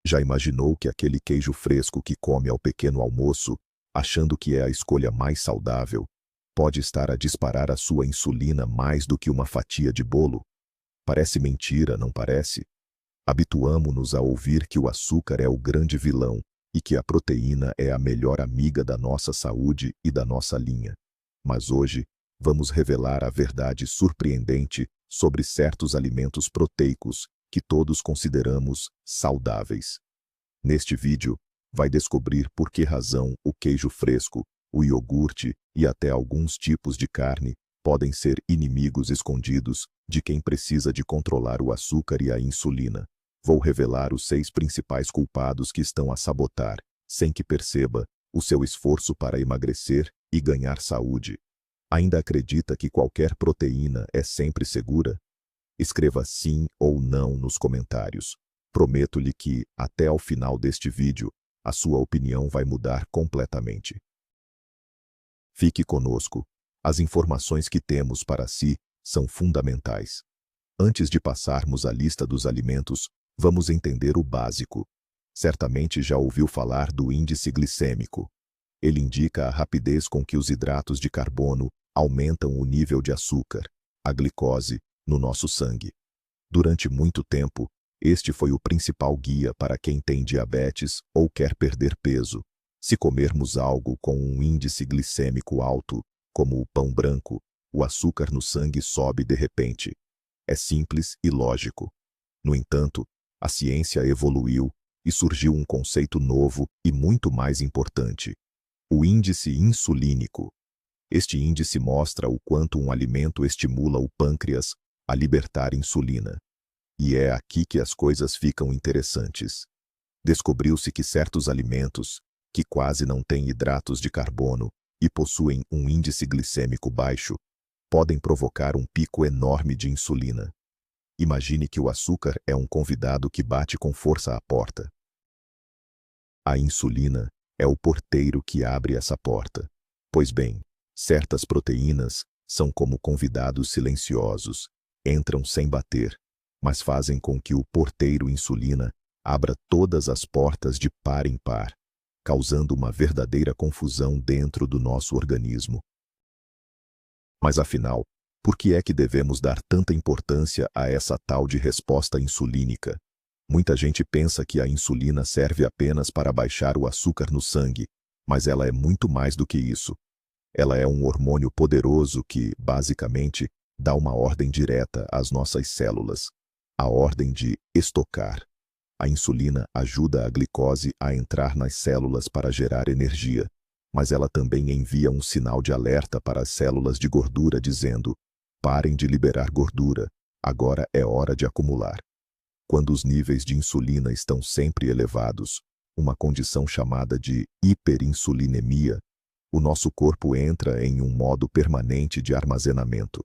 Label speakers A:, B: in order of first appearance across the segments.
A: Já imaginou que aquele queijo fresco que come ao pequeno almoço, achando que é a escolha mais saudável, pode estar a disparar a sua insulina mais do que uma fatia de bolo? Parece mentira, não parece? Habituamo-nos a ouvir que o açúcar é o grande vilão e que a proteína é a melhor amiga da nossa saúde e da nossa linha. Mas hoje, vamos revelar a verdade surpreendente sobre certos alimentos proteicos que todos consideramos saudáveis. Neste vídeo, vai descobrir por que razão o queijo fresco, o iogurte e até alguns tipos de carne podem ser inimigos escondidos de quem precisa de controlar o açúcar e a insulina. Vou revelar os 6 principais culpados que estão a sabotar, sem que perceba, o seu esforço para emagrecer e ganhar saúde. Ainda acredita que qualquer proteína é sempre segura? Escreva sim ou não nos comentários. Prometo-lhe que, até ao final deste vídeo, a sua opinião vai mudar completamente. Fique conosco. As informações que temos para si são fundamentais. Antes de passarmos à lista dos alimentos, vamos entender o básico. Certamente já ouviu falar do índice glicêmico. Ele indica a rapidez com que os hidratos de carbono aumentam o nível de açúcar, a glicose, no nosso sangue. Durante muito tempo, este foi o principal guia para quem tem diabetes ou quer perder peso. Se comermos algo com um índice glicêmico alto, como o pão branco, o açúcar no sangue sobe de repente. É simples e lógico. No entanto, a ciência evoluiu e surgiu um conceito novo e muito mais importante: o índice insulínico. Este índice mostra o quanto um alimento estimula o pâncreas a libertar insulina. E é aqui que as coisas ficam interessantes. Descobriu-se que certos alimentos, que quase não têm hidratos de carbono e possuem um índice glicêmico baixo, podem provocar um pico enorme de insulina. Imagine que o açúcar é um convidado que bate com força à porta. A insulina é o porteiro que abre essa porta. Pois bem, certas proteínas são como convidados silenciosos, entram sem bater, mas fazem com que o porteiro insulina abra todas as portas de par em par, causando uma verdadeira confusão dentro do nosso organismo. Mas afinal, por que é que devemos dar tanta importância a essa tal de resposta insulínica? Muita gente pensa que a insulina serve apenas para baixar o açúcar no sangue, mas ela é muito mais do que isso. Ela é um hormônio poderoso que, basicamente, dá uma ordem direta às nossas células, a ordem de estocar. A insulina ajuda a glicose a entrar nas células para gerar energia, mas ela também envia um sinal de alerta para as células de gordura dizendo: parem de liberar gordura, agora é hora de acumular. Quando os níveis de insulina estão sempre elevados, uma condição chamada de hiperinsulinemia, o nosso corpo entra em um modo permanente de armazenamento.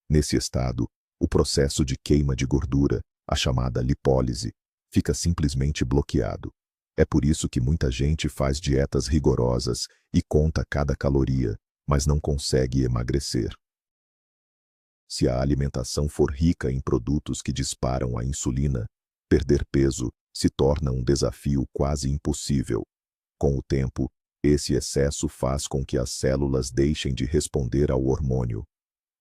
A: Nesse estado, o processo de queima de gordura, a chamada lipólise, fica simplesmente bloqueado. É por isso que muita gente faz dietas rigorosas e conta cada caloria, mas não consegue emagrecer. Se a alimentação for rica em produtos que disparam a insulina, perder peso se torna um desafio quase impossível. Com o tempo, esse excesso faz com que as células deixem de responder ao hormônio.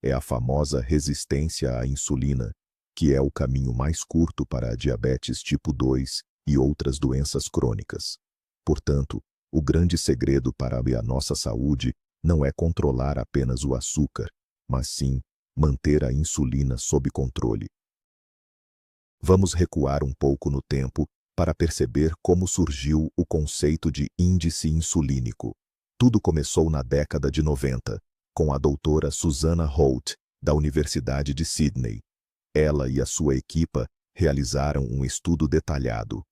A: É a famosa resistência à insulina, que é o caminho mais curto para a diabetes tipo 2 e outras doenças crônicas. Portanto, o grande segredo para a nossa saúde não é controlar apenas o açúcar, mas sim manter a insulina sob controle. Vamos recuar um pouco no tempo para perceber como surgiu o conceito de índice insulínico. Tudo começou na década de 90, com a doutora Susanna Holt, da Universidade de Sydney. Ela e a sua equipa realizaram um estudo detalhado.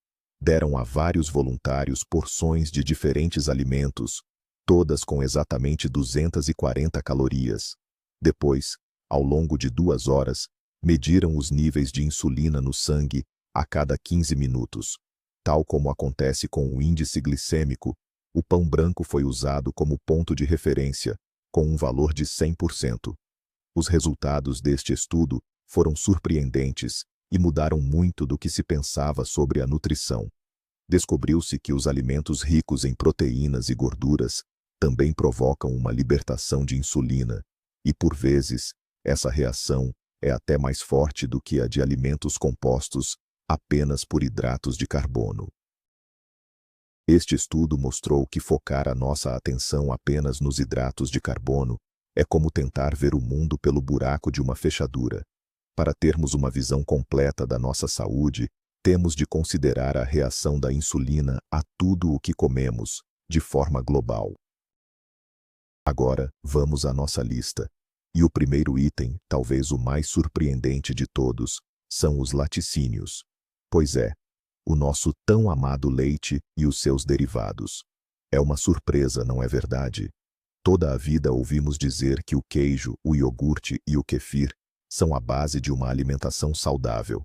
A: Deram a vários voluntários porções de diferentes alimentos, todas com exatamente 240 calorias. Depois, ao longo de 2 horas, mediram os níveis de insulina no sangue a cada 15 minutos. Tal como acontece com o índice glicêmico, o pão branco foi usado como ponto de referência, com um valor de 100%. Os resultados deste estudo foram surpreendentes e mudaram muito do que se pensava sobre a nutrição. Descobriu-se que os alimentos ricos em proteínas e gorduras também provocam uma libertação de insulina, e por vezes, essa reação é até mais forte do que a de alimentos compostos apenas por hidratos de carbono. Este estudo mostrou que focar a nossa atenção apenas nos hidratos de carbono é como tentar ver o mundo pelo buraco de uma fechadura. Para termos uma visão completa da nossa saúde, temos de considerar a reação da insulina a tudo o que comemos, de forma global. Agora, vamos à nossa lista. E o primeiro item, talvez o mais surpreendente de todos, são os laticínios. Pois é, o nosso tão amado leite e os seus derivados. É uma surpresa, não é verdade? Toda a vida ouvimos dizer que o queijo, o iogurte e o kefir são a base de uma alimentação saudável.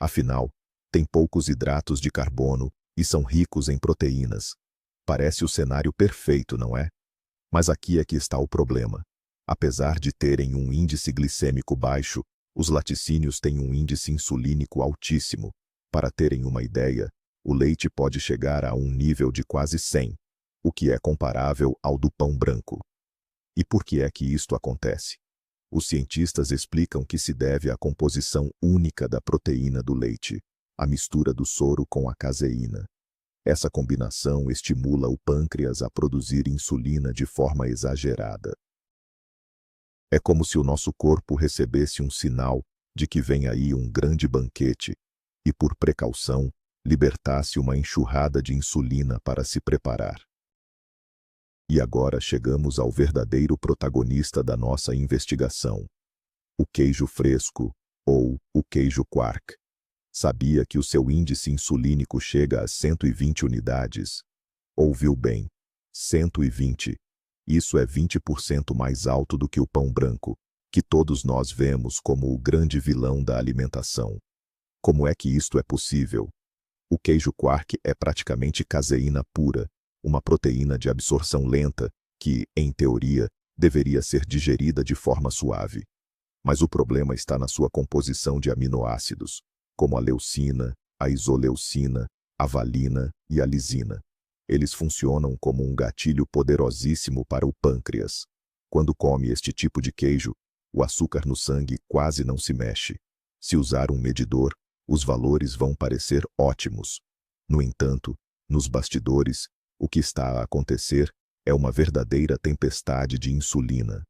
A: Afinal, têm poucos hidratos de carbono e são ricos em proteínas. Parece o cenário perfeito, não é? Mas aqui é que está o problema. Apesar de terem um índice glicêmico baixo, os laticínios têm um índice insulínico altíssimo. Para terem uma ideia, o leite pode chegar a um nível de quase 100, o que é comparável ao do pão branco. E por que é que isto acontece? Os cientistas explicam que se deve à composição única da proteína do leite, a mistura do soro com a caseína. Essa combinação estimula o pâncreas a produzir insulina de forma exagerada. É como se o nosso corpo recebesse um sinal de que vem aí um grande banquete e, por precaução, libertasse uma enxurrada de insulina para se preparar. E agora chegamos ao verdadeiro protagonista da nossa investigação: o queijo fresco, ou o queijo Quark. Sabia que o seu índice insulínico chega a 120 unidades? Ouviu bem, 120. Isso é 20% mais alto do que o pão branco, que todos nós vemos como o grande vilão da alimentação. Como é que isto é possível? O queijo Quark é praticamente caseína pura, uma proteína de absorção lenta que, em teoria, deveria ser digerida de forma suave. Mas o problema está na sua composição de aminoácidos, como a leucina, a isoleucina, a valina e a lisina. Eles funcionam como um gatilho poderosíssimo para o pâncreas. Quando come este tipo de queijo, o açúcar no sangue quase não se mexe. Se usar um medidor, os valores vão parecer ótimos. No entanto, nos bastidores, o que está a acontecer é uma verdadeira tempestade de insulina.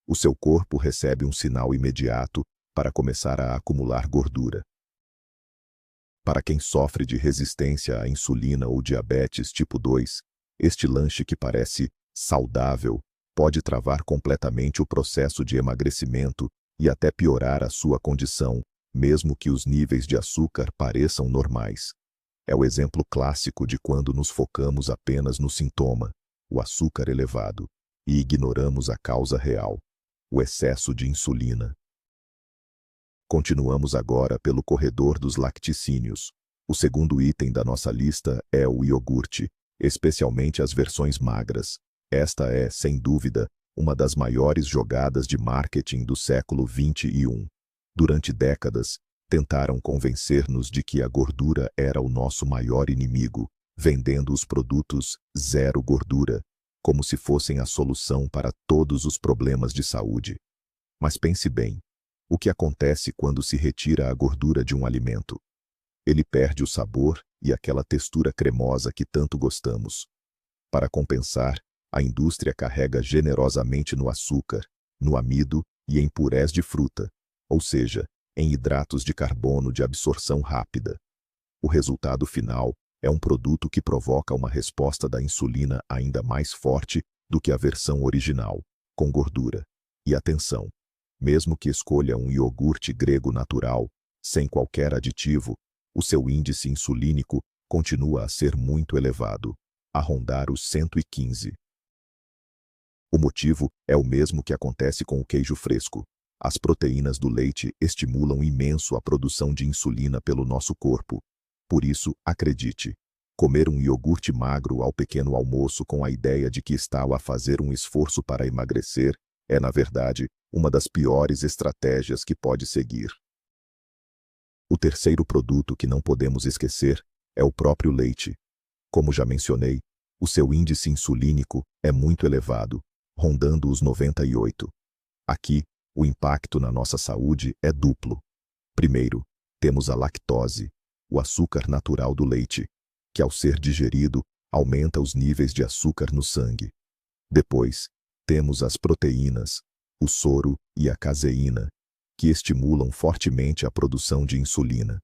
A: O seu corpo recebe um sinal imediato para começar a acumular gordura. Para quem sofre de resistência à insulina ou diabetes tipo 2, este lanche que parece saudável pode travar completamente o processo de emagrecimento e até piorar a sua condição, mesmo que os níveis de açúcar pareçam normais. É o exemplo clássico de quando nos focamos apenas no sintoma, o açúcar elevado, e ignoramos a causa real, o excesso de insulina. Continuamos agora pelo corredor dos lacticínios. O segundo item da nossa lista é o iogurte, especialmente as versões magras. Esta é, sem dúvida, uma das maiores jogadas de marketing do século XXI. Durante décadas, tentaram convencer-nos de que a gordura era o nosso maior inimigo, vendendo os produtos zero gordura, como se fossem a solução para todos os problemas de saúde. Mas pense bem. O que acontece quando se retira a gordura de um alimento? Ele perde o sabor e aquela textura cremosa que tanto gostamos. Para compensar, a indústria carrega generosamente no açúcar, no amido e em purés de fruta, ou seja, em hidratos de carbono de absorção rápida. O resultado final é um produto que provoca uma resposta da insulina ainda mais forte do que a versão original, com gordura. E atenção! Mesmo que escolha um iogurte grego natural, sem qualquer aditivo, o seu índice insulínico continua a ser muito elevado, a rondar os 115. O motivo é o mesmo que acontece com o queijo fresco. As proteínas do leite estimulam imenso a produção de insulina pelo nosso corpo. Por isso, acredite, comer um iogurte magro ao pequeno almoço com a ideia de que está a fazer um esforço para emagrecer é, na verdade, uma das piores estratégias que pode seguir. O terceiro produto que não podemos esquecer é o próprio leite. Como já mencionei, o seu índice insulínico é muito elevado, rondando os 98. Aqui, o impacto na nossa saúde é duplo. Primeiro, temos a lactose, o açúcar natural do leite, que ao ser digerido, aumenta os níveis de açúcar no sangue. Depois, temos as proteínas, o soro e a caseína, que estimulam fortemente a produção de insulina.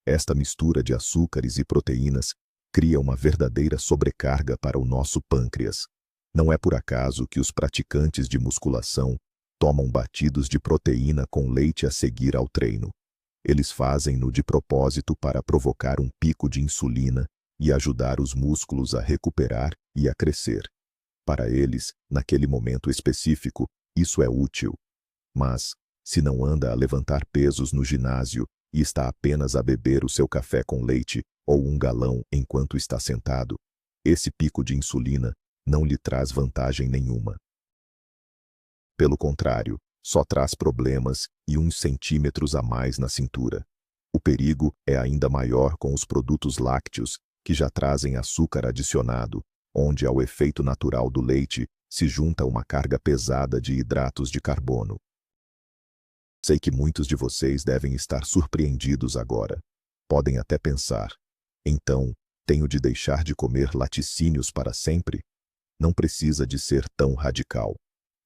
A: Esta mistura de açúcares e proteínas cria uma verdadeira sobrecarga para o nosso pâncreas. Não é por acaso que os praticantes de musculação tomam batidos de proteína com leite a seguir ao treino. Eles fazem-no de propósito para provocar um pico de insulina e ajudar os músculos a recuperar e a crescer. Para eles, naquele momento específico, isso é útil. Mas, se não anda a levantar pesos no ginásio e está apenas a beber o seu café com leite ou um galão enquanto está sentado, esse pico de insulina não lhe traz vantagem nenhuma. Pelo contrário, só traz problemas e uns centímetros a mais na cintura. O perigo é ainda maior com os produtos lácteos, que já trazem açúcar adicionado, onde ao efeito natural do leite se junta uma carga pesada de hidratos de carbono. Sei que muitos de vocês devem estar surpreendidos agora. Podem até pensar, então, tenho de deixar de comer laticínios para sempre? Não precisa de ser tão radical.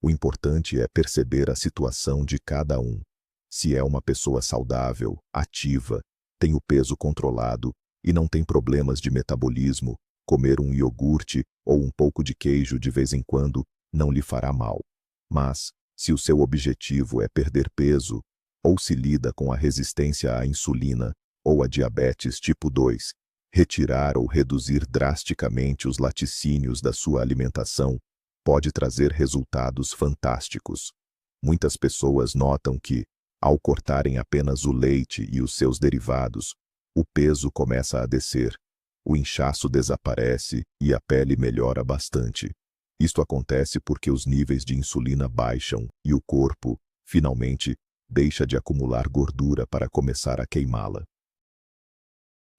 A: O importante é perceber a situação de cada um. Se é uma pessoa saudável, ativa, tem o peso controlado e não tem problemas de metabolismo, comer um iogurte ou um pouco de queijo de vez em quando não lhe fará mal. Mas, se o seu objetivo é perder peso, ou se lida com a resistência à insulina ou a diabetes tipo 2, retirar ou reduzir drasticamente os laticínios da sua alimentação pode trazer resultados fantásticos. Muitas pessoas notam que, ao cortarem apenas o leite e os seus derivados, o peso começa a descer, o inchaço desaparece e a pele melhora bastante. Isto acontece porque os níveis de insulina baixam e o corpo, finalmente, deixa de acumular gordura para começar a queimá-la.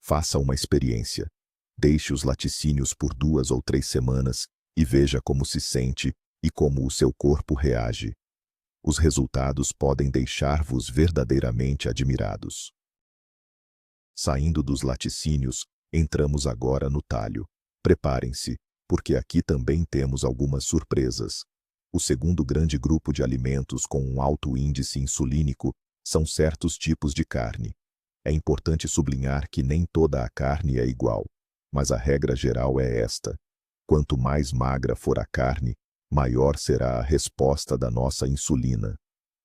A: Faça uma experiência. Deixe os laticínios por 2 ou 3 semanas e veja como se sente e como o seu corpo reage. Os resultados podem deixar-vos verdadeiramente admirados. Saindo dos laticínios, entramos agora no talho. Preparem-se, porque aqui também temos algumas surpresas. O segundo grande grupo de alimentos com um alto índice insulínico são certos tipos de carne. É importante sublinhar que nem toda a carne é igual, mas a regra geral é esta: quanto mais magra for a carne, maior será a resposta da nossa insulina.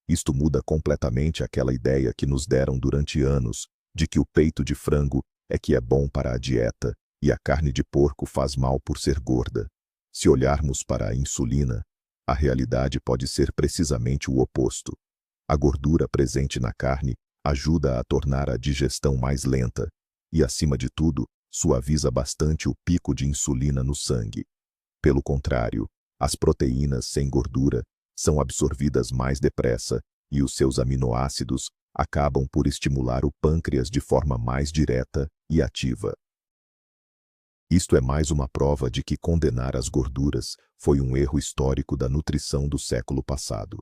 A: Isto muda completamente aquela ideia que nos deram durante anos, de que o peito de frango é que é bom para a dieta e a carne de porco faz mal por ser gorda. Se olharmos para a insulina, a realidade pode ser precisamente o oposto. A gordura presente na carne ajuda a tornar a digestão mais lenta e, acima de tudo, suaviza bastante o pico de insulina no sangue. Pelo contrário, as proteínas sem gordura são absorvidas mais depressa e os seus aminoácidos acabam por estimular o pâncreas de forma mais direta e ativa. Isto é mais uma prova de que condenar as gorduras foi um erro histórico da nutrição do século passado.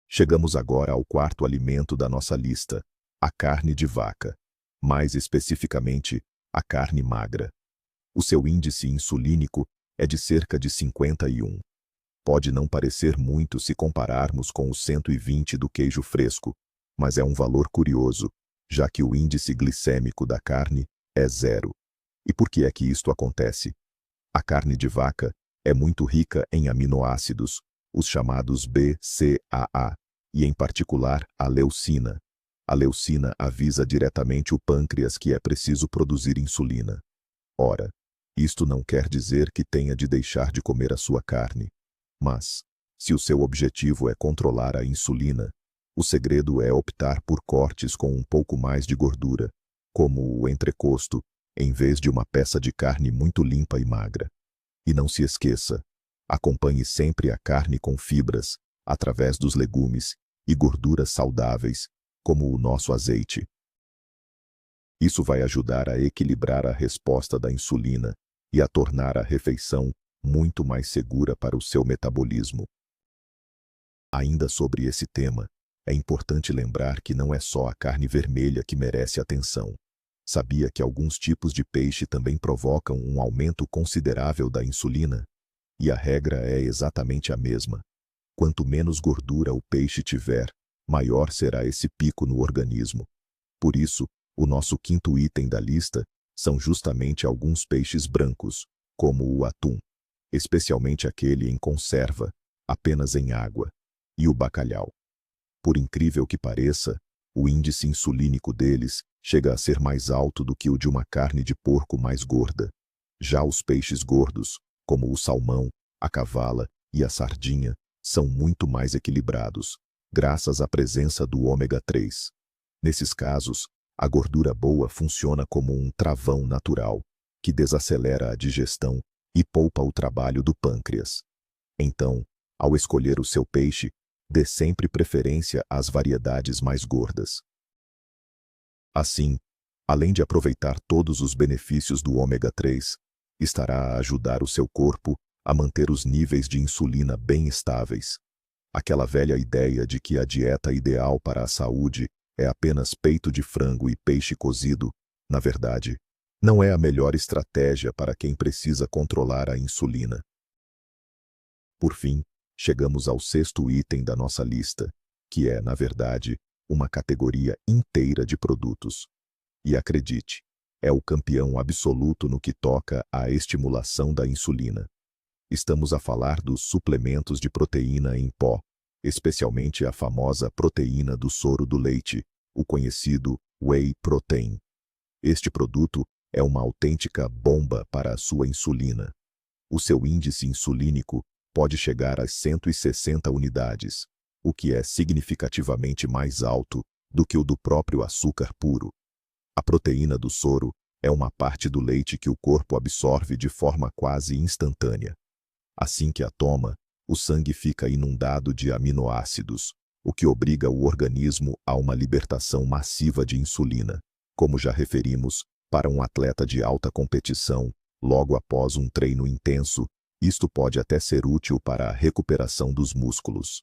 A: Chegamos agora ao quarto alimento da nossa lista, a carne de vaca. Mais especificamente, a carne magra. O seu índice insulínico é de cerca de 51. Pode não parecer muito se compararmos com os 120 do queijo fresco, mas é um valor curioso, já que o índice glicêmico da carne é 0. E por que é que isto acontece? A carne de vaca é muito rica em aminoácidos, os chamados BCAA, e em particular a leucina. A leucina avisa diretamente o pâncreas que é preciso produzir insulina. Ora, isto não quer dizer que tenha de deixar de comer a sua carne. Mas, se o seu objetivo é controlar a insulina, o segredo é optar por cortes com um pouco mais de gordura, como o entrecosto, em vez de uma peça de carne muito limpa e magra. E não se esqueça, acompanhe sempre a carne com fibras, através dos legumes, e gorduras saudáveis, como o nosso azeite. Isso vai ajudar a equilibrar a resposta da insulina e a tornar a refeição muito mais segura para o seu metabolismo. Ainda sobre esse tema, é importante lembrar que não é só a carne vermelha que merece atenção. Sabia que alguns tipos de peixe também provocam um aumento considerável da insulina? E a regra é exatamente a mesma. Quanto menos gordura o peixe tiver, maior será esse pico no organismo. Por isso, o nosso quinto item da lista são justamente alguns peixes brancos, como o atum, especialmente aquele em conserva, apenas em água, e o bacalhau. Por incrível que pareça, o índice insulínico deles chega a ser mais alto do que o de uma carne de porco mais gorda. Já os peixes gordos, como o salmão, a cavala e a sardinha, são muito mais equilibrados, graças à presença do ômega 3. Nesses casos, a gordura boa funciona como um travão natural, que desacelera a digestão e poupa o trabalho do pâncreas. Então, ao escolher o seu peixe, dê sempre preferência às variedades mais gordas. Assim, além de aproveitar todos os benefícios do ômega 3, estará a ajudar o seu corpo a manter os níveis de insulina bem estáveis. Aquela velha ideia de que a dieta ideal para a saúde é apenas peito de frango e peixe cozido, na verdade, não é a melhor estratégia para quem precisa controlar a insulina. Por fim, chegamos ao sexto item da nossa lista, que é, na verdade, uma categoria inteira de produtos. E acredite, é o campeão absoluto no que toca à estimulação da insulina. Estamos a falar dos suplementos de proteína em pó, especialmente a famosa proteína do soro do leite, o conhecido Whey Protein. Este produto é uma autêntica bomba para a sua insulina. O seu índice insulínico pode chegar a 160 unidades, o que é significativamente mais alto do que o do próprio açúcar puro. A proteína do soro é uma parte do leite que o corpo absorve de forma quase instantânea. Assim que a toma, o sangue fica inundado de aminoácidos, o que obriga o organismo a uma libertação massiva de insulina. Como já referimos, para um atleta de alta competição, logo após um treino intenso, isto pode até ser útil para a recuperação dos músculos.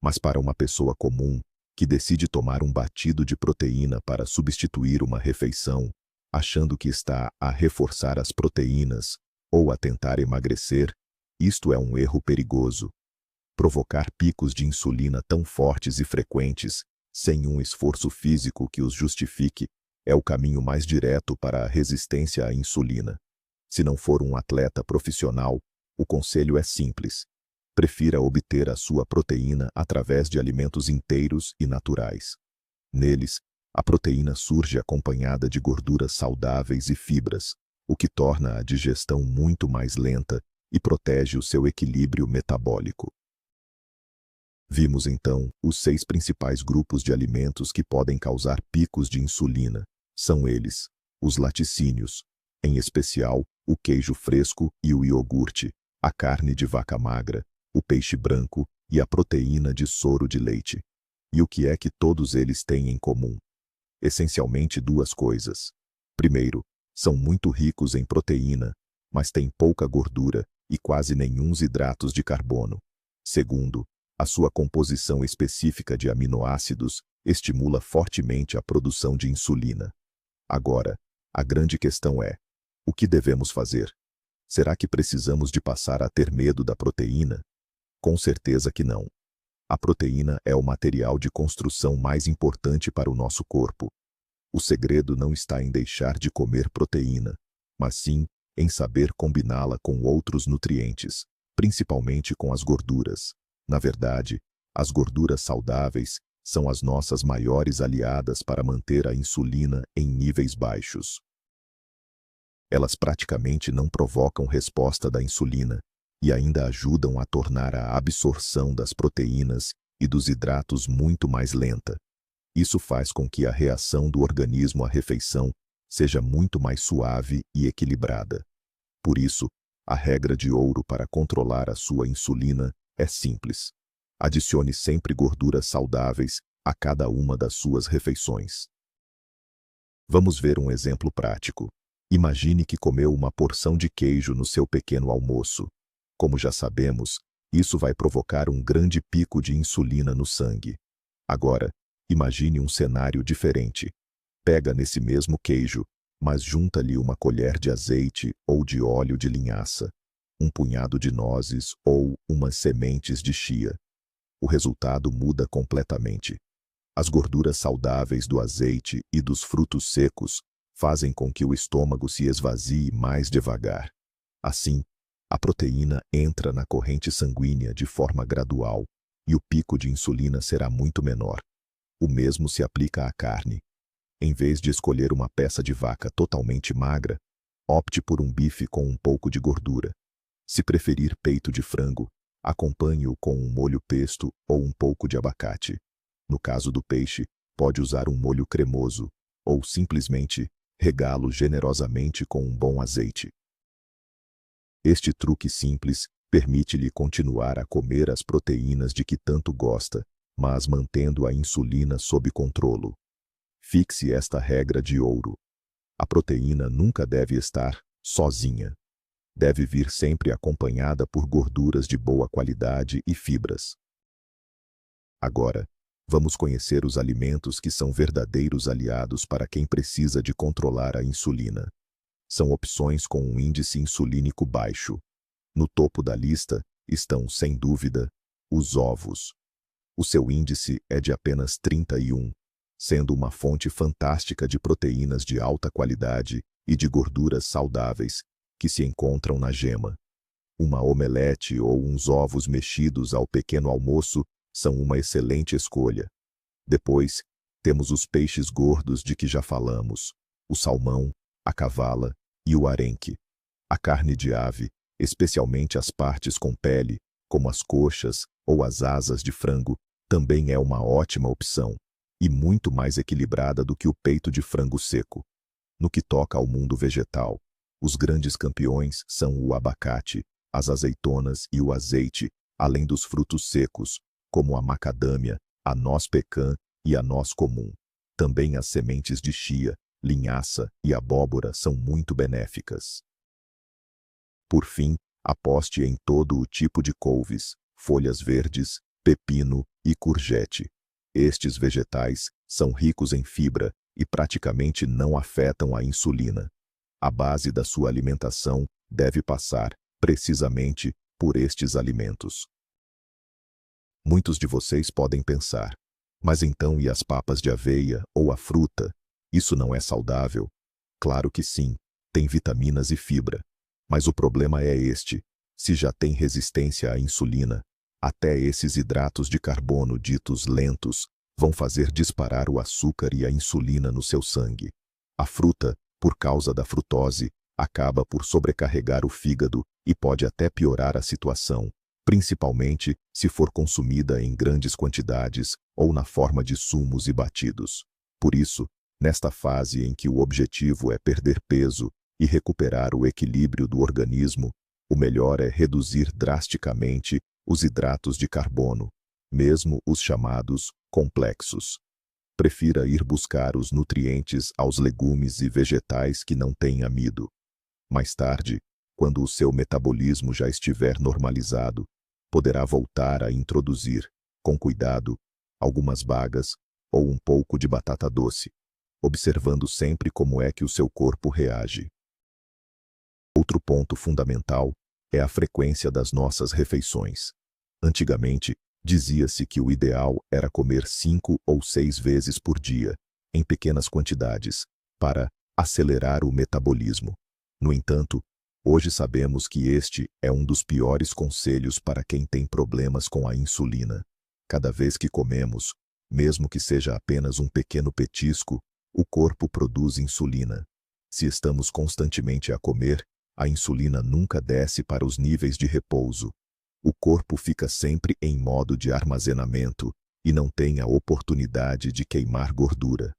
A: Mas para uma pessoa comum, que decide tomar um batido de proteína para substituir uma refeição, achando que está a reforçar as proteínas ou a tentar emagrecer, isto é um erro perigoso. Provocar picos de insulina tão fortes e frequentes, sem um esforço físico que os justifique, é o caminho mais direto para a resistência à insulina. Se não for um atleta profissional, o conselho é simples. Prefira obter a sua proteína através de alimentos inteiros e naturais. Neles, a proteína surge acompanhada de gorduras saudáveis e fibras, o que torna a digestão muito mais lenta e protege o seu equilíbrio metabólico. Vimos então os 6 principais grupos de alimentos que podem causar picos de insulina. São eles: os laticínios, em especial o queijo fresco e o iogurte, a carne de vaca magra, o peixe branco e a proteína de soro de leite. E o que é que todos eles têm em comum? Essencialmente 2 coisas. Primeiro, são muito ricos em proteína, mas têm pouca gordura e quase nenhum hidratos de carbono. Segundo, a sua composição específica de aminoácidos estimula fortemente a produção de insulina. Agora, a grande questão é: o que devemos fazer? Será que precisamos de passar a ter medo da proteína? Com certeza que não. A proteína é o material de construção mais importante para o nosso corpo. O segredo não está em deixar de comer proteína, mas sim em saber combiná-la com outros nutrientes, principalmente com as gorduras. Na verdade, as gorduras saudáveis são as nossas maiores aliadas para manter a insulina em níveis baixos. Elas praticamente não provocam resposta da insulina e ainda ajudam a tornar a absorção das proteínas e dos hidratos muito mais lenta. Isso faz com que a reação do organismo à refeição seja muito mais suave e equilibrada. Por isso, a regra de ouro para controlar a sua insulina é simples. Adicione sempre gorduras saudáveis a cada uma das suas refeições. Vamos ver um exemplo prático. Imagine que comeu uma porção de queijo no seu pequeno almoço. Como já sabemos, isso vai provocar um grande pico de insulina no sangue. Agora, imagine um cenário diferente. Pega nesse mesmo queijo, mas junta-lhe uma colher de azeite ou de óleo de linhaça, um punhado de nozes ou umas sementes de chia. O resultado muda completamente. As gorduras saudáveis do azeite e dos frutos secos fazem com que o estômago se esvazie mais devagar. Assim, a proteína entra na corrente sanguínea de forma gradual e o pico de insulina será muito menor. O mesmo se aplica à carne. Em vez de escolher uma peça de vaca totalmente magra, opte por um bife com um pouco de gordura. Se preferir peito de frango, acompanhe-o com um molho pesto ou um pouco de abacate. No caso do peixe, pode usar um molho cremoso ou simplesmente regá-lo generosamente com um bom azeite. Este truque simples permite-lhe continuar a comer as proteínas de que tanto gosta, mas mantendo a insulina sob controle. Fixe esta regra de ouro. A proteína nunca deve estar sozinha. Deve vir sempre acompanhada por gorduras de boa qualidade e fibras. Agora, vamos conhecer os alimentos que são verdadeiros aliados para quem precisa de controlar a insulina. São opções com um índice insulínico baixo. No topo da lista estão, sem dúvida, os ovos. O seu índice é de apenas 31, sendo uma fonte fantástica de proteínas de alta qualidade e de gorduras saudáveis que se encontram na gema. Uma omelete ou uns ovos mexidos ao pequeno almoço são uma excelente escolha. Depois, temos os peixes gordos de que já falamos, o salmão, a cavala e o arenque. A carne de ave, especialmente as partes com pele, como as coxas ou as asas de frango, também é uma ótima opção, e muito mais equilibrada do que o peito de frango seco. No que toca ao mundo vegetal, os grandes campeões são o abacate, as azeitonas e o azeite, além dos frutos secos, como a macadâmia, a noz pecan e a noz comum. Também as sementes de chia, linhaça e abóbora são muito benéficas. Por fim, aposte em todo o tipo de couves, folhas verdes, pepino e courgette. Estes vegetais são ricos em fibra e praticamente não afetam a insulina. A base da sua alimentação deve passar, precisamente, por estes alimentos. Muitos de vocês podem pensar, mas então e as papas de aveia ou a fruta? Isso não é saudável? Claro que sim, tem vitaminas e fibra. Mas o problema é este: se já tem resistência à insulina, até esses hidratos de carbono ditos lentos vão fazer disparar o açúcar e a insulina no seu sangue. A fruta, por causa da frutose, acaba por sobrecarregar o fígado e pode até piorar a situação, principalmente se for consumida em grandes quantidades ou na forma de sumos e batidos. Por isso, nesta fase em que o objetivo é perder peso e recuperar o equilíbrio do organismo, o melhor é reduzir drasticamente os hidratos de carbono, mesmo os chamados complexos. Prefira ir buscar os nutrientes aos legumes e vegetais que não têm amido. Mais tarde, quando o seu metabolismo já estiver normalizado, poderá voltar a introduzir, com cuidado, algumas bagas ou um pouco de batata doce, observando sempre como é que o seu corpo reage. Outro ponto fundamental é a frequência das nossas refeições. Antigamente, dizia-se que o ideal era comer 5 ou 6 vezes por dia, em pequenas quantidades, para acelerar o metabolismo. No entanto, hoje sabemos que este é um dos piores conselhos para quem tem problemas com a insulina. Cada vez que comemos, mesmo que seja apenas um pequeno petisco, o corpo produz insulina. Se estamos constantemente a comer, a insulina nunca desce para os níveis de repouso. O corpo fica sempre em modo de armazenamento e não tem a oportunidade de queimar gordura.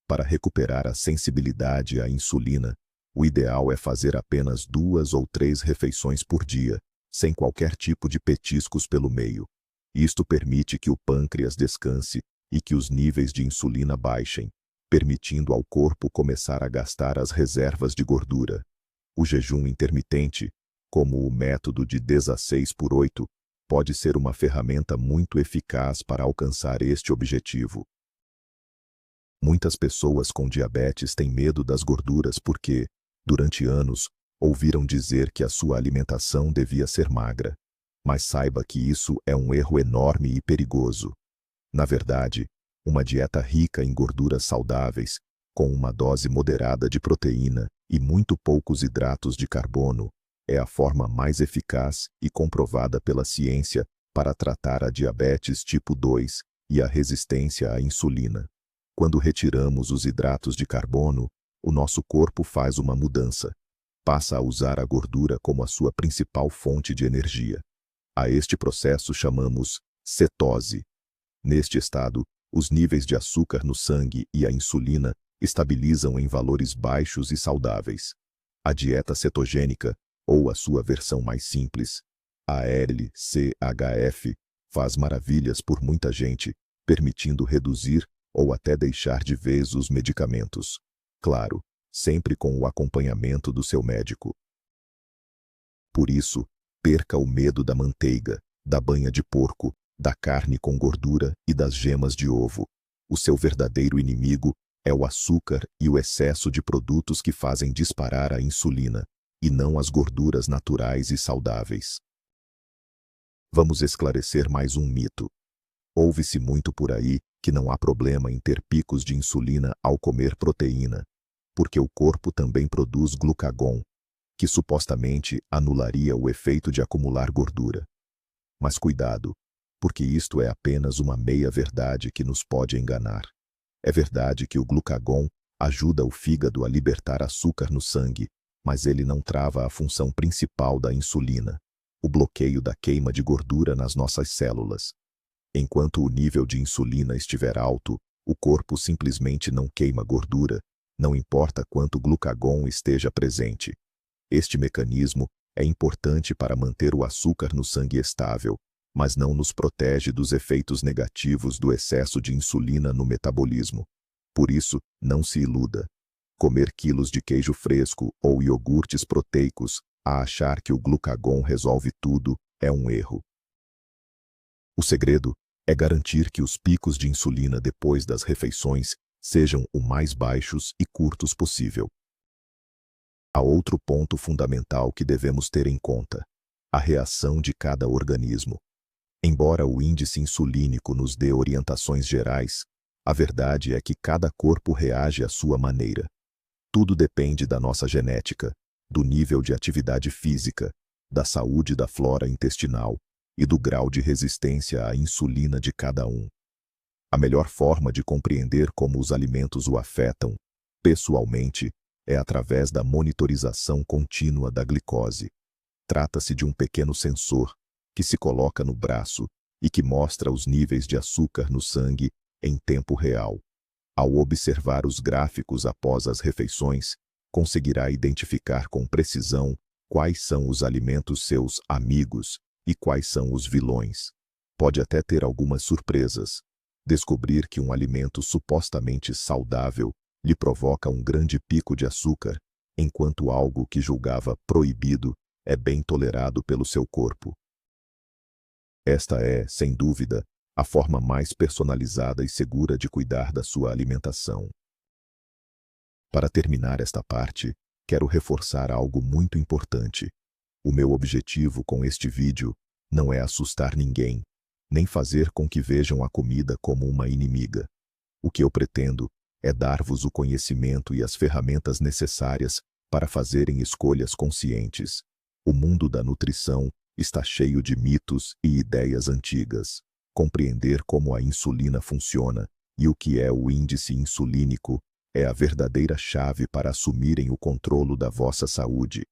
A: Para recuperar a sensibilidade à insulina, o ideal é fazer apenas 2 ou 3 refeições por dia, sem qualquer tipo de petiscos pelo meio. Isto permite que o pâncreas descanse e que os níveis de insulina baixem, permitindo ao corpo começar a gastar as reservas de gordura. O jejum intermitente, como o método de 16/8, pode ser uma ferramenta muito eficaz para alcançar este objetivo. Muitas pessoas com diabetes têm medo das gorduras porque, durante anos, ouviram dizer que a sua alimentação devia ser magra. Mas saiba que isso é um erro enorme e perigoso. Na verdade, uma dieta rica em gorduras saudáveis, com uma dose moderada de proteína e muito poucos hidratos de carbono, é a forma mais eficaz e comprovada pela ciência para tratar a diabetes tipo 2 e a resistência à insulina. Quando retiramos os hidratos de carbono, o nosso corpo faz uma mudança. Passa a usar a gordura como a sua principal fonte de energia. A este processo chamamos cetose. Neste estado, os níveis de açúcar no sangue e a insulina estabilizam em valores baixos e saudáveis. A dieta cetogênica, ou a sua versão mais simples, a LCHF, faz maravilhas por muita gente, permitindo reduzir ou até deixar de vez os medicamentos. Claro, sempre com o acompanhamento do seu médico. Por isso, perca o medo da manteiga, da banha de porco, da carne com gordura e das gemas de ovo. O seu verdadeiro inimigo é o açúcar e o excesso de produtos que fazem disparar a insulina, e não as gorduras naturais e saudáveis. Vamos esclarecer mais um mito. Ouve-se muito por aí que não há problema em ter picos de insulina ao comer proteína, porque o corpo também produz glucagon, que supostamente anularia o efeito de acumular gordura. Mas cuidado, porque isto é apenas uma meia-verdade que nos pode enganar. É verdade que o glucagon ajuda o fígado a libertar açúcar no sangue, mas ele não trava a função principal da insulina, o bloqueio da queima de gordura nas nossas células. Enquanto o nível de insulina estiver alto, o corpo simplesmente não queima gordura, não importa quanto glucagon esteja presente. Este mecanismo é importante para manter o açúcar no sangue estável, mas não nos protege dos efeitos negativos do excesso de insulina no metabolismo. Por isso, não se iluda. Comer quilos de queijo fresco ou iogurtes proteicos a achar que o glucagon resolve tudo é um erro. O segredo é garantir que os picos de insulina depois das refeições sejam o mais baixos e curtos possível. Há outro ponto fundamental que devemos ter em conta: a reação de cada organismo. Embora o índice insulínico nos dê orientações gerais, a verdade é que cada corpo reage à sua maneira. Tudo depende da nossa genética, do nível de atividade física, da saúde da flora intestinal e do grau de resistência à insulina de cada um. A melhor forma de compreender como os alimentos o afetam, pessoalmente, é através da monitorização contínua da glicose. Trata-se de um pequeno sensor que se coloca no braço e que mostra os níveis de açúcar no sangue em tempo real. Ao observar os gráficos após as refeições, conseguirá identificar com precisão quais são os alimentos seus amigos e quais são os vilões. Pode até ter algumas surpresas. Descobrir que um alimento supostamente saudável lhe provoca um grande pico de açúcar, enquanto algo que julgava proibido é bem tolerado pelo seu corpo. Esta é, sem dúvida, a forma mais personalizada e segura de cuidar da sua alimentação. Para terminar esta parte, quero reforçar algo muito importante. O meu objetivo com este vídeo não é assustar ninguém, nem fazer com que vejam a comida como uma inimiga. O que eu pretendo é dar-vos o conhecimento e as ferramentas necessárias para fazerem escolhas conscientes. O mundo da nutrição está cheio de mitos e ideias antigas. Compreender como a insulina funciona e o que é o índice insulínico é a verdadeira chave para assumirem o controle da vossa saúde.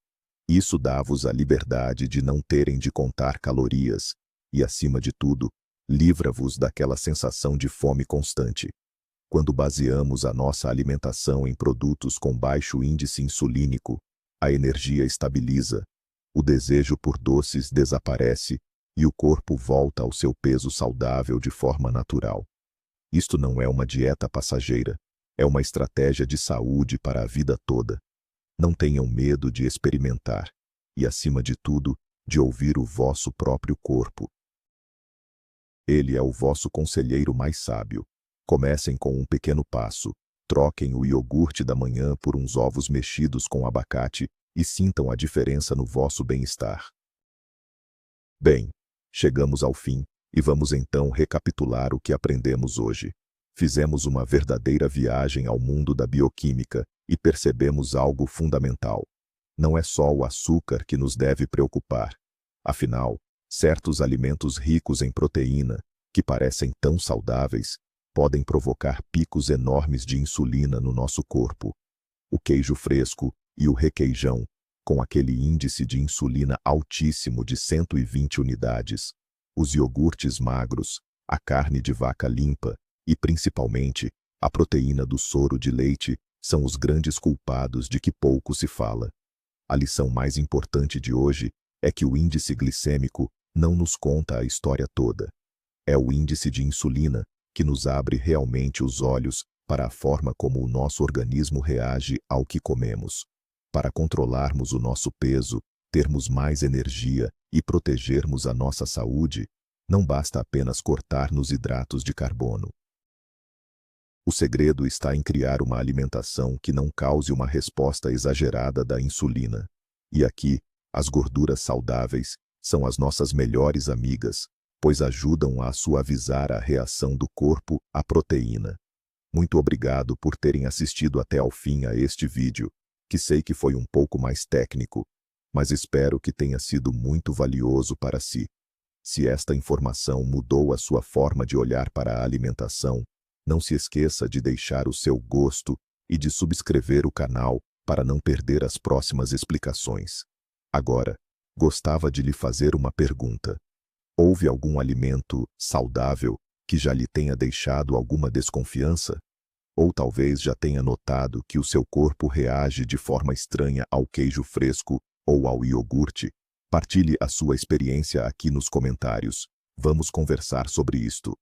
A: Isso dá-vos a liberdade de não terem de contar calorias e, acima de tudo, livra-vos daquela sensação de fome constante. Quando baseamos a nossa alimentação em produtos com baixo índice insulínico, a energia estabiliza, o desejo por doces desaparece e o corpo volta ao seu peso saudável de forma natural. Isto não é uma dieta passageira, É uma estratégia de saúde para a vida toda. Não tenham medo de experimentar e, acima de tudo, de ouvir o vosso próprio corpo. Ele é o vosso conselheiro mais sábio. Comecem com um pequeno passo. Troquem o iogurte da manhã por uns ovos mexidos com abacate e sintam a diferença no vosso bem-estar. Bem, chegamos ao fim e vamos então recapitular o que aprendemos hoje. Fizemos uma verdadeira viagem ao mundo da bioquímica e percebemos algo fundamental. Não é só o açúcar que nos deve preocupar. Afinal, certos alimentos ricos em proteína, que parecem tão saudáveis, podem provocar picos enormes de insulina no nosso corpo. O queijo fresco e o requeijão, com aquele índice de insulina altíssimo de 120 unidades, os iogurtes magros, a carne de vaca limpa e, principalmente, a proteína do soro de leite são os grandes culpados de que pouco se fala. A lição mais importante de hoje é que o índice glicêmico não nos conta a história toda. É o índice de insulina que nos abre realmente os olhos para a forma como o nosso organismo reage ao que comemos. Para controlarmos o nosso peso, termos mais energia e protegermos a nossa saúde, não basta apenas cortar nos hidratos de carbono. O segredo está em criar uma alimentação que não cause uma resposta exagerada da insulina. E aqui, as gorduras saudáveis são as nossas melhores amigas, pois ajudam a suavizar a reação do corpo à proteína. Muito obrigado por terem assistido até ao fim a este vídeo, que sei que foi um pouco mais técnico, mas espero que tenha sido muito valioso para si. Se esta informação mudou a sua forma de olhar para a alimentação, não se esqueça de deixar o seu gosto e de subscrever o canal para não perder as próximas explicações. Agora, gostava de lhe fazer uma pergunta. Houve algum alimento saudável que já lhe tenha deixado alguma desconfiança? Ou talvez já tenha notado que o seu corpo reage de forma estranha ao queijo fresco ou ao iogurte? Partilhe a sua experiência aqui nos comentários. Vamos conversar sobre isto.